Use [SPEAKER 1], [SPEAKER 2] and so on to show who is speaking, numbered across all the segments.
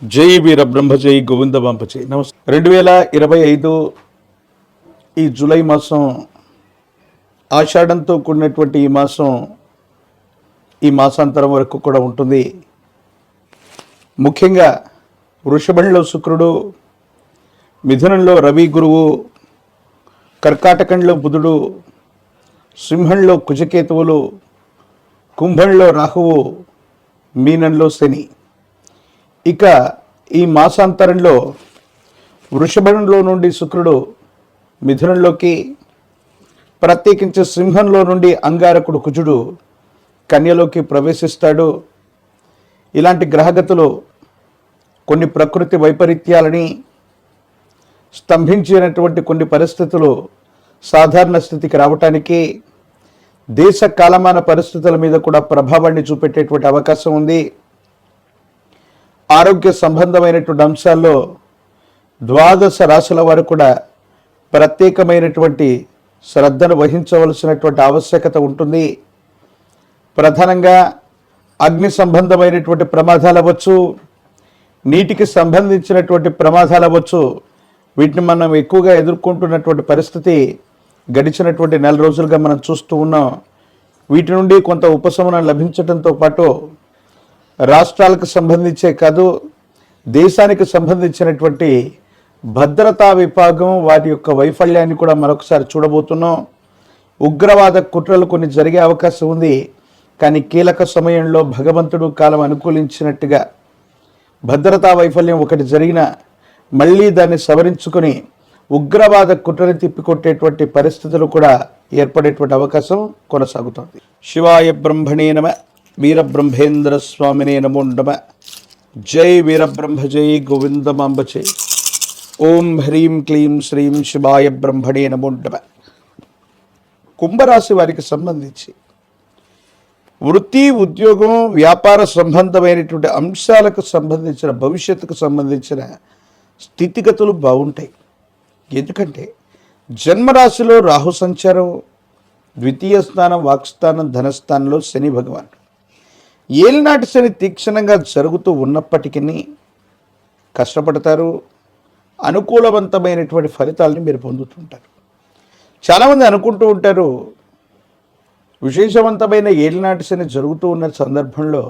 [SPEAKER 1] జై వీర బ్రహ్మ జై గోవింద బాంప జై. నమస్తే. 2025 ఈ జూలై మాసం, ఆషాఢంతో కూడినటువంటి ఈ మాసం, ఈ మాసాంతరం వరకు కూడా ఉంటుంది. ముఖ్యంగా వృషభంలో శుక్రుడు, మిథునంలో రవి గురువు, కర్కాటకంలో బుధుడు, సింహంలో కుజకేతువులు, కుంభంలో రాహువు, మీనంలో శని. ఇక ఈ మాసాంతరంలో వృషభంలో నుండి శుక్రుడు మిథునంలోకి, ప్రత్యేకించి సింహంలో నుండి అంగారకుడు కుజుడు కన్యలోకి ప్రవేశిస్తాడు. ఇలాంటి గ్రహగతులు కొన్ని ప్రకృతి వైపరీత్యాలని, స్తంభించినటువంటి కొన్ని పరిస్థితులు సాధారణ స్థితికి రావటానికి, దేశ కాలమాన పరిస్థితుల మీద కూడా ప్రభావాన్ని చూపెట్టేటువంటి అవకాశం ఉంది. ఆరోగ్య సంబంధమైనటువంటి అంశాల్లో 12 రాశుల వారు కూడా ప్రత్యేకమైనటువంటి శ్రద్ధను వహించవలసినటువంటి ఆవశ్యకత ఉంటుంది. ప్రధానంగా అగ్ని సంబంధమైనటువంటి ప్రమాదాలు అవ్వచ్చు, నీటికి సంబంధించినటువంటి ప్రమాదాలు అవ్వచ్చు. వీటిని మనం ఎక్కువగా ఎదుర్కొంటున్నటువంటి పరిస్థితి గడిచినటువంటి 4 రోజులుగా మనం చూస్తూ ఉన్నాం. వీటి నుండి కొంత ఉపశమనం లభించడంతో పాటు రాష్ట్రాలకు సంబంధించే కాదు, దేశానికి సంబంధించినటువంటి భద్రతా విభాగం వాటి యొక్క వైఫల్యాన్ని కూడా మరొకసారి చూడబోతున్నాం. ఉగ్రవాద కుట్రలు కొన్ని జరిగే అవకాశం ఉంది. కానీ కీలక సమయంలో భగవంతుడు కాలం అనుకూలించినట్టుగా భద్రతా వైఫల్యం ఒకటి జరిగినా మళ్ళీ దాన్ని సవరించుకొని ఉగ్రవాద కుట్రని తిప్పికొట్టేటువంటి పరిస్థితులు కూడా ఏర్పడేటువంటి అవకాశం కొనసాగుతుంది. శివాయ బ్రహ్మణే నమ, వీరబ్రహ్మేంద్ర స్వామినే నమో నమ. జై వీరబ్రహ్మ జై గోవిందమాంబ జై. ఓం హ్రీం క్లీం శ్రీం శివాయ బ్రహ్మణే నమో నమ. కుంభరాశి వారికి సంబంధించి వృత్తి, ఉద్యోగం, వ్యాపార సంబంధమైనటువంటి అంశాలకు సంబంధించిన, భవిష్యత్తుకు సంబంధించిన స్థితిగతులు బాగుంటాయి. ఎందుకంటే జన్మరాశిలో రాహు సంచారం, ద్వితీయ స్థానం, వాక్స్థానం, ధనస్థానంలో శని భగవాన్. ఏలినాటి శని తీక్షణంగా జరుగుతూ ఉన్నప్పటికీ కష్టపడతారు. అనుకూలవంతమైనటువంటి ఫలితాలని మీరు పొందుతుంటారు. చాలామంది అనుకుంటూ ఉంటారు, విశేషవంతమైన ఏలినాటి శని జరుగుతూ ఉన్న సందర్భంలో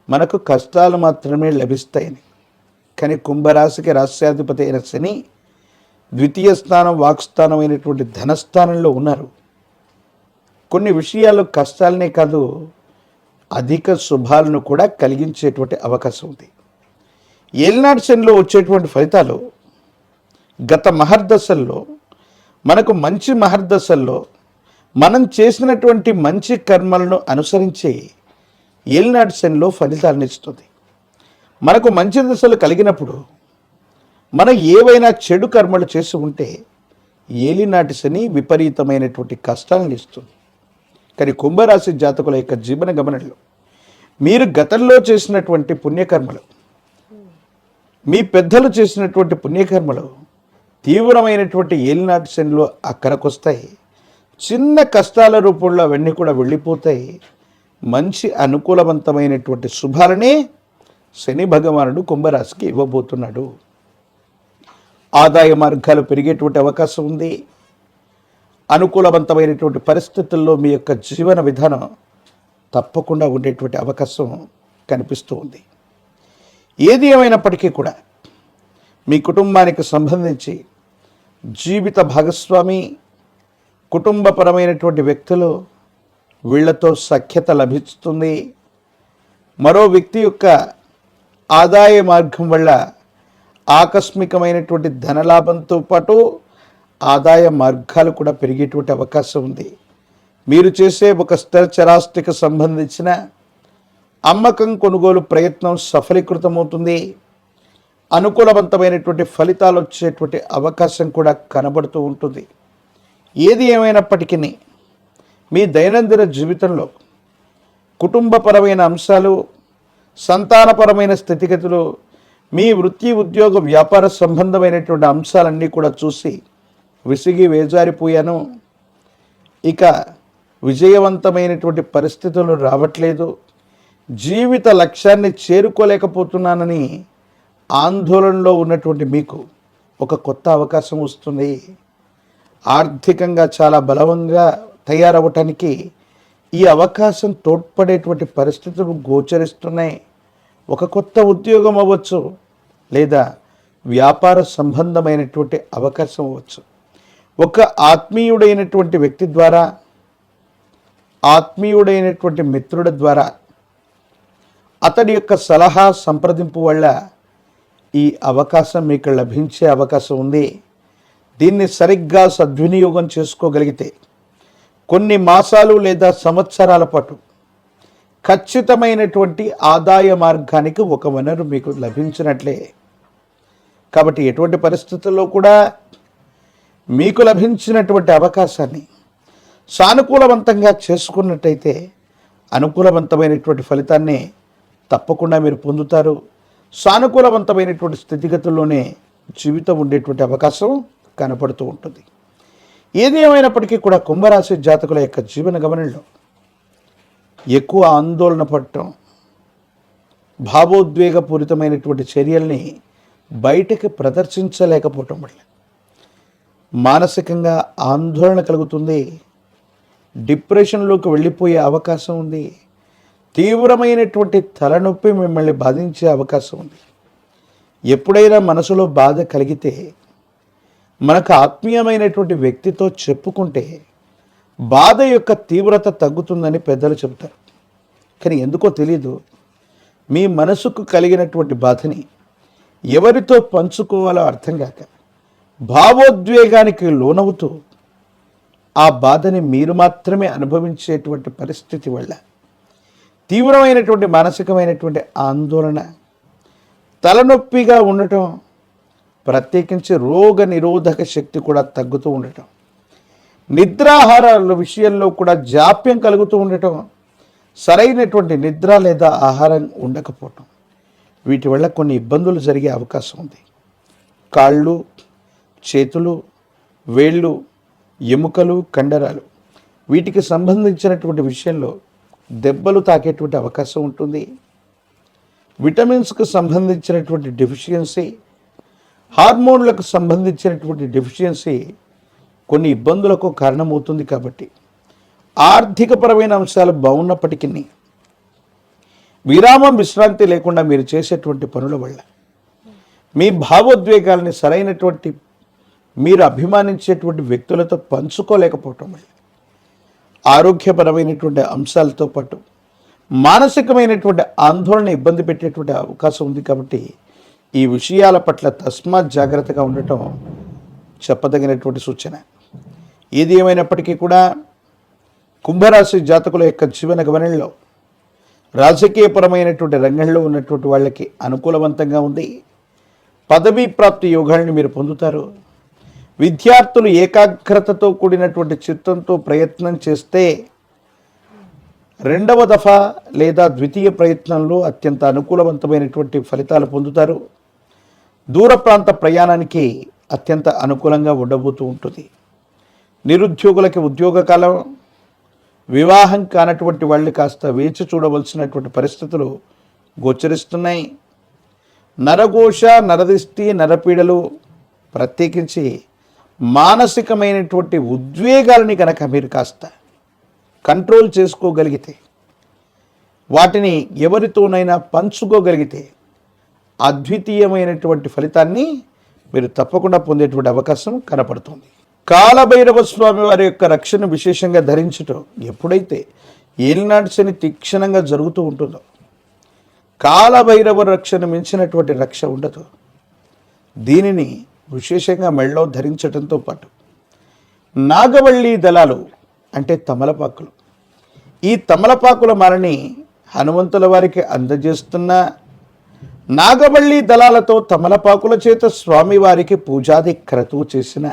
[SPEAKER 1] మనకు కష్టాలు మాత్రమే లభిస్తాయని. కానీ కుంభరాశికి రాశ్యాధిపతి అయిన శని ద్వితీయ స్థానం, వాక్స్థానం అయినటువంటి ధనస్థానంలో ఉన్నారు. కొన్ని విషయాల్లో కష్టాలనే కాదు, అధిక శుభాలను కూడా కలిగించేటువంటి అవకాశం ఉంది. ఏలినాటి శనిలో వచ్చేటువంటి ఫలితాలు గత మహర్దశల్లో, మనకు మంచి మహర్దశల్లో మనం చేసినటువంటి మంచి కర్మలను అనుసరించి ఏలినాటి శనిలో ఫలితాలను ఇస్తుంది. మనకు మంచి దశలు కలిగినప్పుడు మనం ఏవైనా చెడు కర్మలు చేసి ఉంటే ఏలినాటి శని విపరీతమైనటువంటి కష్టాలను ఇస్తుంది. కానీ కుంభరాశి జాతకుల యొక్క జీవన గమనంలో మీరు గతంలో చేసినటువంటి పుణ్యకర్మలు, మీ పెద్దలు చేసినటువంటి పుణ్యకర్మలు తీవ్రమైనటువంటి ఏలినాటి శనిలో అక్కడికి వస్తాయి. చిన్న కష్టాల రూపంలో అవన్నీ కూడా వెళ్ళిపోతాయి. మంచి అనుకూలవంతమైనటువంటి శుభాలనే శని భగవానుడు కుంభరాశికి ఇవ్వబోతున్నాడు. ఆదాయ మార్గాలు పెరిగేటువంటి అవకాశం ఉంది. అనుకూలవంతమైనటువంటి పరిస్థితుల్లో మీ యొక్క జీవన విధానం తప్పకుండా ఉండేటువంటి అవకాశం కనిపిస్తూ ఉంది. ఏది ఏమైనప్పటికీ కూడా మీ కుటుంబానికి సంబంధించి జీవిత భాగస్వామి, కుటుంబపరమైనటువంటి వ్యక్తులు, వీళ్లతో సఖ్యత లభిస్తుంది. మరో వ్యక్తి యొక్క ఆదాయ మార్గం వల్ల ఆకస్మికమైనటువంటి ధనలాభంతో పాటు ఆదాయ మార్గాలు కూడా పెరిగేటువంటి అవకాశం ఉంది. మీరు చేసే ఒక స్థిరచరాస్తికి సంబంధించిన అమ్మకం, కొనుగోలు ప్రయత్నం సఫలీకృతమవుతుంది. అనుకూలవంతమైనటువంటి ఫలితాలు వచ్చేటువంటి అవకాశం కూడా కనబడుతూ ఉంటుంది. ఏది ఏమైనప్పటికీ మీ దైనందిన జీవితంలో కుటుంబపరమైన అంశాలు, సంతానపరమైన స్థితిగతులు, మీ వృత్తి, ఉద్యోగ, వ్యాపార సంబంధమైనటువంటి అంశాలన్నీ కూడా చూసి విసిగి వేజారిపోయాను, ఇక విజయవంతమైనటువంటి పరిస్థితులు రావట్లేదు, జీవిత లక్ష్యాన్ని చేరుకోలేకపోతున్నానని ఆందోళనలో ఉన్నటువంటి మీకు ఒక కొత్త అవకాశం వస్తుంది. ఆర్థికంగా చాలా బలవంగా తయారవటానికి ఈ అవకాశం తోడ్పడేటువంటి పరిస్థితులు గోచరిస్తున్నాయి. ఒక కొత్త ఉద్యోగం అవ్వచ్చు, లేదా వ్యాపార సంబంధమైనటువంటి అవకాశం అవ్వచ్చు. ఒక ఆత్మీయుడైనటువంటి వ్యక్తి ద్వారా, ఆత్మీయుడైనటువంటి మిత్రుడి ద్వారా, అతడి యొక్క సలహా సంప్రదింపు వల్ల ఈ అవకాశం మీకు లభించే అవకాశం ఉంది. దీన్ని సరిగ్గా సద్వినియోగం చేసుకోగలిగితే కొన్ని మాసాలు లేదా సంవత్సరాల పాటు ఖచ్చితమైనటువంటి ఆదాయ మార్గానికి ఒక వనరు మీకు లభించినట్లే. కాబట్టి ఎటువంటి పరిస్థితుల్లో కూడా మీకు లభించినటువంటి అవకాశాన్ని సానుకూలవంతంగా చేసుకున్నట్టయితే అనుకూలవంతమైనటువంటి ఫలితాన్ని తప్పకుండా మీరు పొందుతారు. సానుకూలవంతమైనటువంటి స్థితిగతుల్లోనే జీవితం ఉండేటువంటి అవకాశం కనపడుతూ ఉంటుంది. ఏది ఏమైనప్పటికీ కూడా కుంభరాశి జాతకుల యొక్క జీవన గమనంలో ఎక్కువ ఆందోళన పడటం, భావోద్వేగపూరితమైనటువంటి చర్యల్ని బయటకి ప్రదర్శించలేకపోవటం వల్ల మానసికంగా ఆందోళన కలుగుతుంది. డిప్రెషన్లోకి వెళ్ళిపోయే అవకాశం ఉంది. తీవ్రమైనటువంటి తలనొప్పి మిమ్మల్ని బాధించే అవకాశం ఉంది. ఎప్పుడైనా మనసులో బాధ కలిగితే మనకు ఆత్మీయమైనటువంటి వ్యక్తితో చెప్పుకుంటే బాధ యొక్క తీవ్రత తగ్గుతుందని పెద్దలు చెబుతారు. కానీ ఎందుకో తెలీదు, మీ మనసుకు కలిగినటువంటి బాధని ఎవరితో పంచుకోవాలో అర్థం కాక భావోద్వేగానికి లోనవుతూ ఆ బాధని మీరు మాత్రమే అనుభవించేటువంటి పరిస్థితి వల్ల తీవ్రమైనటువంటి మానసికమైనటువంటి ఆందోళన, తలనొప్పిగా ఉండటం, ప్రత్యేకించి రోగ నిరోధక శక్తి కూడా తగ్గుతూ ఉండటం, నిద్రాహారాల విషయంలో కూడా జాప్యం కలుగుతూ ఉండటం, సరైనటువంటి నిద్ర లేదా ఆహారం ఉండకపోవటం, వీటి వల్ల కొన్ని ఇబ్బందులు జరిగే అవకాశం ఉంది. కాళ్ళు, చేతులు, వేళ్ళు, ఎముకలు, కండరాలు వీటికి సంబంధించినటువంటి విషయంలో దెబ్బలు తాకేటువంటి అవకాశం ఉంటుంది. విటమిన్స్కు సంబంధించినటువంటి డెఫిషియన్సీ, హార్మోన్లకు సంబంధించినటువంటి డెఫిషియన్సీ కొన్ని ఇబ్బందులకు కారణమవుతుంది. కాబట్టి ఆర్థికపరమైన అంశాలు బాగున్నప్పటికీ విరామం, విశ్రాంతి లేకుండా మీరు చేసేటువంటి పనుల వల్ల మీ భావోద్వేగాల్ని సరైనటువంటి మీరు అభిమానించేటువంటి వ్యక్తులతో పంచుకోలేకపోవటం వల్ల ఆరోగ్యపరమైనటువంటి అంశాలతో పాటు మానసికమైనటువంటి ఆందోళన ఇబ్బంది పెట్టేటువంటి అవకాశం ఉంది. కాబట్టి ఈ విషయాల పట్ల తస్మాత్ జాగ్రత్తగా ఉండటం చెప్పదగినటువంటి సూచన. ఏది ఏమైనప్పటికీ కూడా కుంభరాశి జాతకుల యొక్క జీవన గమనంలో రాజకీయపరమైనటువంటి రంగంలో ఉన్నటువంటి వాళ్ళకి అనుకూలవంతంగా ఉంది. పదవీ ప్రాప్తి యోగాలను మీరు పొందుతారు. విద్యార్థులు ఏకాగ్రతతో కూడినటువంటి చిత్తంతో ప్రయత్నం చేస్తే రెండవ దఫా లేదా ద్వితీయ ప్రయత్నంలో అత్యంత అనుకూలవంతమైనటువంటి ఫలితాలు పొందుతారు. దూర ప్రాంత ప్రయాణానికి అత్యంత అనుకూలంగా ఉండబోతూ ఉంటుంది. నిరుద్యోగులకి ఉద్యోగ కాలం, వివాహం కానటువంటి వాళ్ళు కాస్త వేచి చూడవలసినటువంటి పరిస్థితులు గోచరిస్తున్నాయి. నరఘోష, నరదిష్టి, నరపీడలు, ప్రత్యేకించి మానసికమైనటువంటి ఉద్వేగాలని కనుక మీరు కాస్త కంట్రోల్ చేసుకోగలిగితే, వాటిని ఎవరితోనైనా పంచుకోగలిగితే అద్వితీయమైనటువంటి ఫలితాన్ని మీరు తప్పకుండా పొందేటువంటి అవకాశం కనపడుతుంది. కాలభైరవ స్వామి వారి యొక్క రక్షణ విశేషంగా ధరించటం ఎప్పుడైతే ఏలినాటి శని తీక్షణంగా జరుగుతూ ఉంటుందో, కాలభైరవ రక్షణ మించినటువంటి రక్ష ఉండదు. దీనిని విశేషంగా మెళ్ళలో ధరించడంతో పాటు నాగవల్లి దళాలు అంటే తమలపాకులు, ఈ తమలపాకుల మాలని హనుమంతుల వారికి అందజేస్తున్న నాగవల్లి దళాలతో తమలపాకుల చేత స్వామివారికి పూజాది క్రతువు చేసిన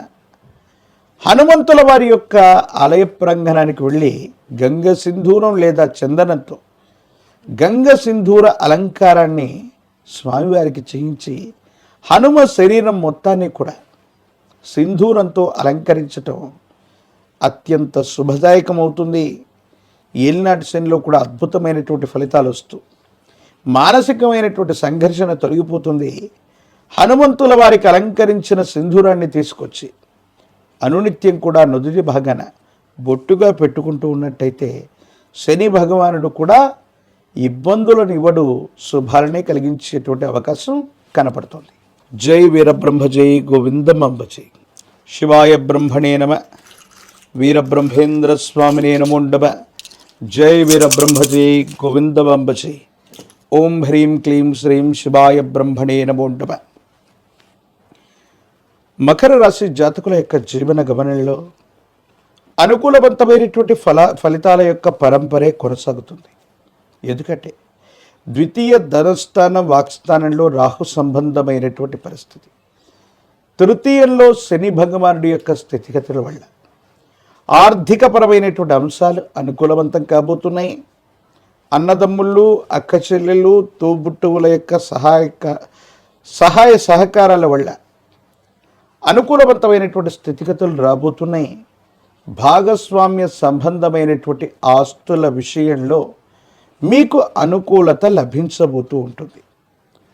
[SPEAKER 1] హనుమంతుల వారి యొక్క ఆలయ ప్రాంగణానికి వెళ్ళి గంగ సింధూరం లేదా చందనంతో గంగ సింధూర అలంకారాన్ని స్వామివారికి చేయించి హనుమ శరీరం మొత్తాన్ని కూడా సింధూరంతో అలంకరించటం అత్యంత శుభదాయకమవుతుంది. ఏలినాటి శనిలో కూడా అద్భుతమైనటువంటి ఫలితాలు వస్తూ మానసికమైనటువంటి సంఘర్షణ తొలగిపోతుంది. హనుమంతుల వారికి అలంకరించిన సింధూరాన్ని తీసుకొచ్చి అనునిత్యం కూడా నుదుటి భాగాన బొట్టుగా పెట్టుకుంటూ ఉన్నట్టయితే శని భగవానుడు కూడా ఇబ్బందులను ఇవ్వడు, శుభాలనే కలిగించేటువంటి అవకాశం కనపడుతుంది. జై వీరబ్రహ్మ జై గోవిందమంబ జై. శివాయ బ్రహ్మణే నమ. వీరబ్రహ్మేంద్ర స్వామినే నమోండవ. జై వీరబ్రహ్మ జై గోవిందమంబ జై. ఓం హ్రీం క్లీం శ్రీం శివాయ బ్రహ్మణే నమోండవ. మకర రాశి జాతకుల యొక్క జీవన గమనంలో అనుకూలవంతమైనటువంటి ఫలితాల యొక్క పరంపరే కొనసాగుతుంది. ఎందుకంటే ద్వితీయ ధనస్థానం వాక్స్థానంలో రాహు సంబంధమైనటువంటి పరిస్థితి, తృతీయంలో శని భగవానుడి యొక్క స్థితిగతుల వల్ల ఆర్థికపరమైనటువంటి అంశాలు అనుకూలవంతం కాబోతున్నాయి. అన్నదమ్ముళ్ళు, అక్క చెల్లెళ్ళు, తోబుట్టువుల యొక్క సహాయ సహకారాల వల్ల అనుకూలవంతమైనటువంటి స్థితిగతులు రాబోతున్నాయి. భాగస్వామ్య సంబంధమైనటువంటి ఆస్తుల విషయంలో మీకు అనుకూలత లభించబోతూ ఉంటుంది.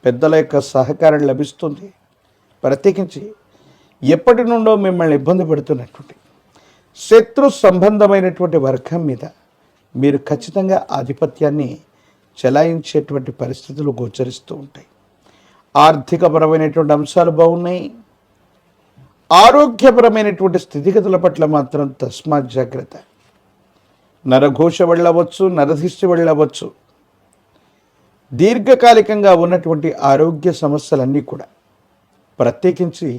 [SPEAKER 1] పెద్దల యొక్క సహకారం లభిస్తుంది. ప్రత్యేకించి ఎప్పటి నుండో మిమ్మల్ని ఇబ్బంది పెడుతున్నటువంటి శత్రు సంబంధమైనటువంటి వర్గం మీద మీరు ఖచ్చితంగా ఆధిపత్యాన్ని చెలాయించేటువంటి పరిస్థితులు గోచరిస్తూ ఉంటాయి. ఆర్థికపరమైనటువంటి అంశాలు బాగున్నాయి. ఆరోగ్యపరమైనటువంటి స్థితిగతుల పట్ల మాత్రం తస్మాత్ జాగ్రత్త. నరఘోష వెళ్ళవచ్చు, నరదిష్టి వెళ్ళవచ్చు. దీర్ఘకాలికంగా ఉన్నటువంటి ఆరోగ్య సమస్యలన్నీ కూడా, ప్రత్యేకించి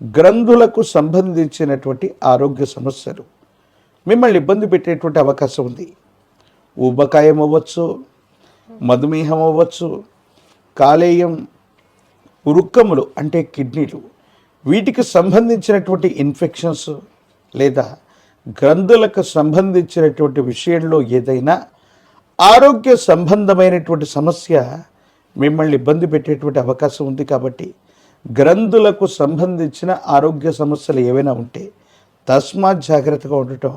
[SPEAKER 1] గ్రంథులకు సంబంధించినటువంటి ఆరోగ్య సమస్యలు మిమ్మల్ని ఇబ్బంది పెట్టేటువంటి అవకాశం ఉంది. ఊబకాయం అవ్వచ్చు, మధుమేహం అవ్వచ్చు, కాలేయం, వృక్కములు అంటే కిడ్నీలు, వీటికి సంబంధించినటువంటి ఇన్ఫెక్షన్స్ లేదా గ్రంథులకు సంబంధించినటువంటి విషయంలో ఏదైనా ఆరోగ్య సంబంధమైనటువంటి సమస్య మిమ్మల్ని ఇబ్బంది పెట్టేటువంటి అవకాశం ఉంది. కాబట్టి గ్రంథులకు సంబంధించిన ఆరోగ్య సమస్యలు ఏవైనా ఉంటే తస్మాత్ జాగ్రత్తగా ఉండటం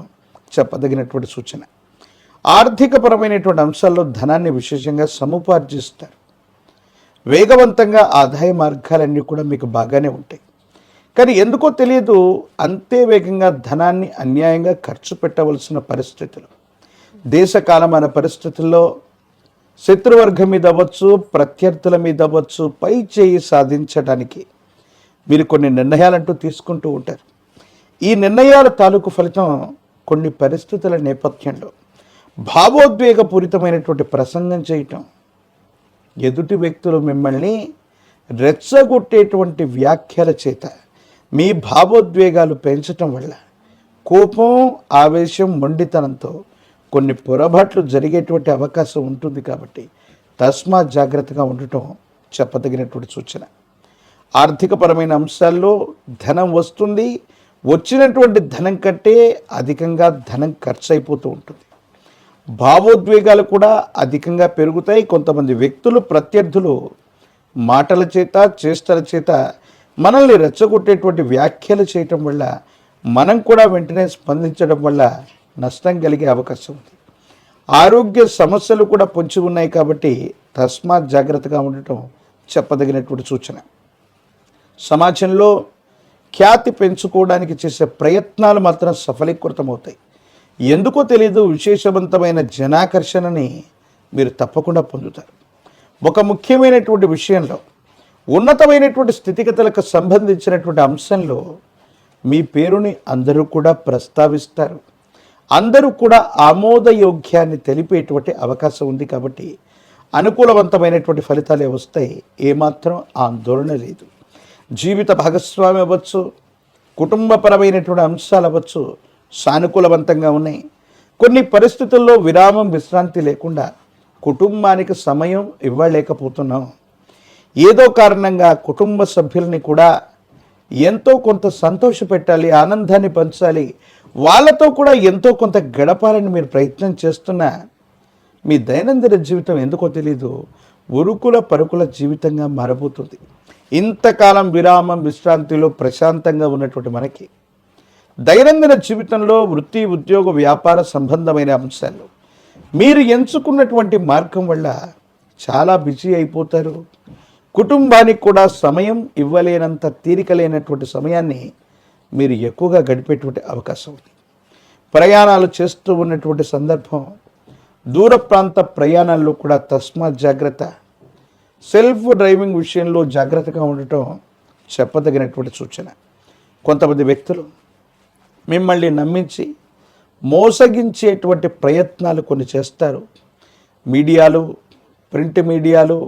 [SPEAKER 1] చెప్పదగినటువంటి సూచన. ఆర్థికపరమైనటువంటి అంశాల్లో ధనాన్ని విశేషంగా సముపార్జిస్తారు. వేగవంతంగా ఆదాయ మార్గాలన్నీ కూడా మీకు బాగానే ఉంటాయి. కానీ ఎందుకో తెలియదు, అంతే వేగంగా ధనాన్ని అన్యాయంగా ఖర్చు పెట్టవలసిన పరిస్థితులు, దేశకాలమైన పరిస్థితుల్లో శత్రువర్గం మీద అవ్వచ్చు, ప్రత్యర్థుల మీద అవ్వచ్చు, పై చేయి సాధించడానికి మీరు కొన్ని నిర్ణయాలంటూ తీసుకుంటూ ఉంటారు. ఈ నిర్ణయాల తాలూకు ఫలితం కొన్ని పరిస్థితుల నేపథ్యంలో భావోద్వేగపూరితమైనటువంటి ప్రసంగం చేయటం, ఎదుటి వ్యక్తులు మిమ్మల్ని రెచ్చగొట్టేటువంటి వ్యాఖ్యల చేత మీ భావోద్వేగాలు పెంచటం వల్ల కోపం, ఆవేశం, మొండితనంతో కొన్ని పొరపాట్లు జరిగేటువంటి అవకాశం ఉంటుంది. కాబట్టి తస్మాత్ జాగ్రత్తగా ఉండటం చెప్పదగినటువంటి సూచన. ఆర్థికపరమైన అంశాల్లో ధనం వస్తుంది. వచ్చినటువంటి ధనం కంటే అధికంగా ధనం ఖర్చు అయిపోతూ ఉంటుంది. భావోద్వేగాలు కూడా అధికంగా పెరుగుతాయి. కొంతమంది వ్యక్తులు, ప్రత్యర్థులు మాటల చేత, చేష్టల చేత మనల్ని రెచ్చగొట్టేటువంటి వ్యాఖ్యలు చేయటం వల్ల మనం కూడా వెంటనే స్పందించడం వల్ల నష్టం కలిగే అవకాశం ఉంది. ఆరోగ్య సమస్యలు కూడా పొంచి ఉన్నాయి. కాబట్టి తస్మాత్ జాగ్రత్తగా ఉండటం చెప్పదగినటువంటి సూచన. సమాజంలో ఖ్యాతి పెంచుకోవడానికి చేసే ప్రయత్నాలు మాత్రం సఫలీకృతమవుతాయి. ఎందుకో తెలియదు, విశేషవంతమైన జనాకర్షణని మీరు తప్పకుండా పొందుతారు. ఒక ముఖ్యమైనటువంటి విషయంలో, ఉన్నతమైనటువంటి స్థితిగతులకు సంబంధించినటువంటి అంశంలో మీ పేరుని అందరూ కూడా ప్రస్తావిస్తారు. అందరూ కూడా ఆమోదయోగ్యాన్ని తెలిపేటువంటి అవకాశం ఉంది. కాబట్టి అనుకూలవంతమైనటువంటి ఫలితాలే వస్తాయి. ఏమాత్రం ఆందోళన లేదు. జీవిత భాగస్వామి అవ్వచ్చు, కుటుంబపరమైనటువంటి అంశాలు అవ్వచ్చు, సానుకూలవంతంగా ఉన్నాయి. కొన్ని పరిస్థితుల్లో విరామం, విశ్రాంతి లేకుండా కుటుంబానికి సమయం ఇవ్వలేకపోతున్నాం. ఏదో కారణంగా కుటుంబ సభ్యుల్ని కూడా ఎంతో కొంత సంతోషపెట్టాలి, ఆనందాన్ని పంచాలి, వాళ్ళతో కూడా ఎంతో కొంత గడపాలని మీరు ప్రయత్నం చేస్తున్నా మీ దైనందిన జీవితం ఎందుకో తెలీదు ఉరుకుల పరుకుల జీవితంగా మారబోతుంది. ఇంతకాలం విరామం, విశ్రాంతిలో ప్రశాంతంగా ఉన్నటువంటి మనకి దైనందిన జీవితంలో వృత్తి, ఉద్యోగ, వ్యాపార సంబంధమైన అంశాలు మీరు ఎంచుకున్నటువంటి మార్గం వల్ల చాలా బిజీ అయిపోతారు. కుటుంబానికి కూడా సమయం ఇవ్వలేనంత తీరిక లేనటువంటి సమయాన్ని మీరు ఎక్కువగా గడిపేటువంటి అవకాశం ఉంది. ప్రయాణాలు చేస్తూ ఉన్నటువంటి సందర్భం, దూర ప్రాంత ప్రయాణాల్లో కూడా తస్మాత్ జాగ్రత్త. సెల్ఫ్ డ్రైవింగ్ విషయంలో జాగ్రత్తగా ఉండటం చెప్పదగినటువంటి సూచన. కొంతమంది వ్యక్తులు మిమ్మల్ని నమ్మించి మోసగించేటువంటి ప్రయత్నాలు కొన్ని చేస్తారు. మీడియాలు, ప్రింట్ మీడియాలు,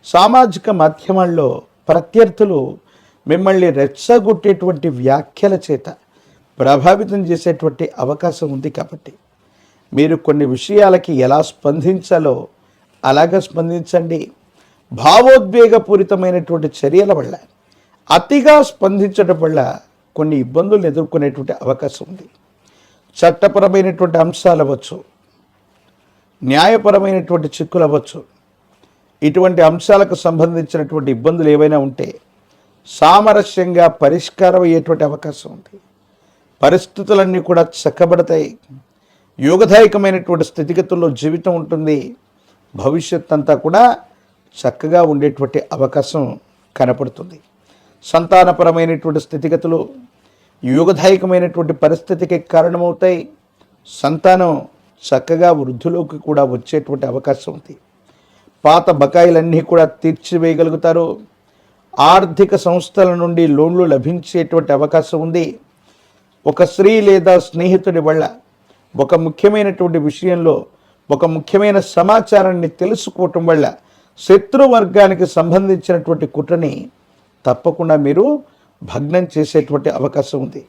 [SPEAKER 1] సామాజిక మాధ్యమాల్లో ప్రత్యర్థులు మిమ్మల్ని రెచ్చగొట్టేటువంటి వ్యాఖ్యల చేత ప్రభావితం చేసేటువంటి అవకాశం ఉంది. కాబట్టి మీరు కొన్ని విషయాలకి ఎలా స్పందించాలో అలాగ స్పందించండి. భావోద్వేగపూరితమైనటువంటి చర్యల వల్ల, అతిగా స్పందించడం వల్ల కొన్ని ఇబ్బందులు ఎదుర్కొనేటువంటి అవకాశం ఉంది. చట్టపరమైనటువంటి అంశాలు అవ్వచ్చు, న్యాయపరమైనటువంటి చిక్కులు అవ్వచ్చు. ఇటువంటి అంశాలకు సంబంధించినటువంటి ఇబ్బందులు ఏవైనా ఉంటే సామరస్యంగా పరిష్కారం అయ్యేటువంటి అవకాశం ఉంది. పరిస్థితులన్నీ కూడా చక్కబడతాయి. యోగదాయకమైనటువంటి స్థితిగతుల్లో జీవితం ఉంటుంది. భవిష్యత్ అంతా కూడా చక్కగా ఉండేటువంటి అవకాశం కనపడుతుంది. సంతానపరమైనటువంటి స్థితిగతులు యోగదాయకమైనటువంటి పరిస్థితికి కారణమవుతాయి. సంతానం చక్కగా వృద్ధిలోకి కూడా వచ్చేటువంటి అవకాశం ఉంది. పాత బకాయిలన్నీ కూడా తీర్చివేయగలుగుతారు. ఆర్థిక సంస్థల నుండి లోన్లు లభించేటువంటి అవకాశం ఉంది. ఒక స్త్రీ లేదా స్నేహితుడి వల్ల ఒక ముఖ్యమైనటువంటి విషయంలో ఒక ముఖ్యమైన సమాచారాన్ని తెలుసుకోవటం వల్ల శత్రువర్గానికి సంబంధించినటువంటి కుట్రని తప్పకుండా మీరు భగ్నం చేసేటువంటి అవకాశం ఉంది.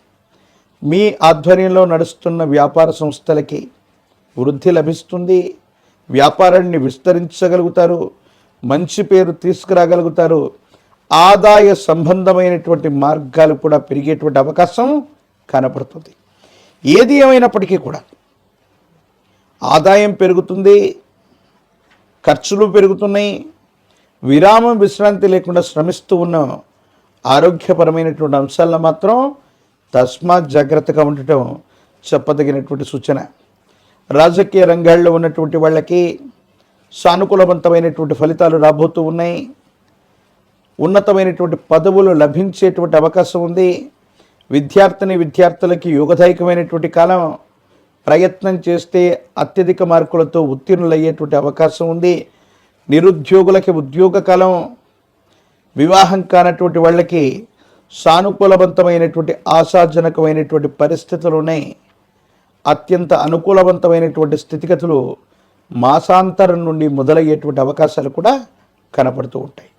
[SPEAKER 1] మీ ఆధ్వర్యంలో నడుస్తున్న వ్యాపార సంస్థలకి వృద్ధి లభిస్తుంది. వ్యాపారాన్ని విస్తరించగలుగుతారు. మంచి పేరు తీసుకురాగలుగుతారు. ఆదాయ సంబంధమైనటువంటి మార్గాలు కూడా పెరిగేటువంటి అవకాశం కనపడుతుంది. ఏది ఏమైనప్పటికీ కూడా ఆదాయం పెరుగుతుంది, ఖర్చులు పెరుగుతున్నాయి. విరామం విశ్రాంతి లేకుండా శ్రమిస్తూ ఉన్న ఆరోగ్యపరమైనటువంటి అంశాలను మాత్రం తస్మాత్ జాగ్రత్తగా ఉండటం చెప్పదగినటువంటి సూచన. రాజకీయ రంగాల్లో ఉన్నటువంటి వాళ్ళకి సానుకూలవంతమైనటువంటి ఫలితాలు రాబోతూ ఉన్నాయి. ఉన్నతమైనటువంటి పదవులు లభించేటువంటి అవకాశం ఉంది. విద్యార్థులకి యోగదాయకమైనటువంటి కాలం. ప్రయత్నం చేస్తే అత్యధిక మార్కులతో ఉత్తీర్ణులయ్యేటువంటి అవకాశం ఉంది. నిరుద్యోగులకి ఉద్యోగ కాలం. వివాహం కానటువంటి వాళ్ళకి సానుకూలవంతమైనటువంటి ఆశాజనకమైనటువంటి పరిస్థితులు ఉన్నాయి. అత్యంత అనుకూలవంతమైనటువంటి స్థితిగతులు మాసాంతరం నుండి మొదలయ్యేటువంటి అవకాశాలు కూడా కనపడుతూ ఉంటాయి.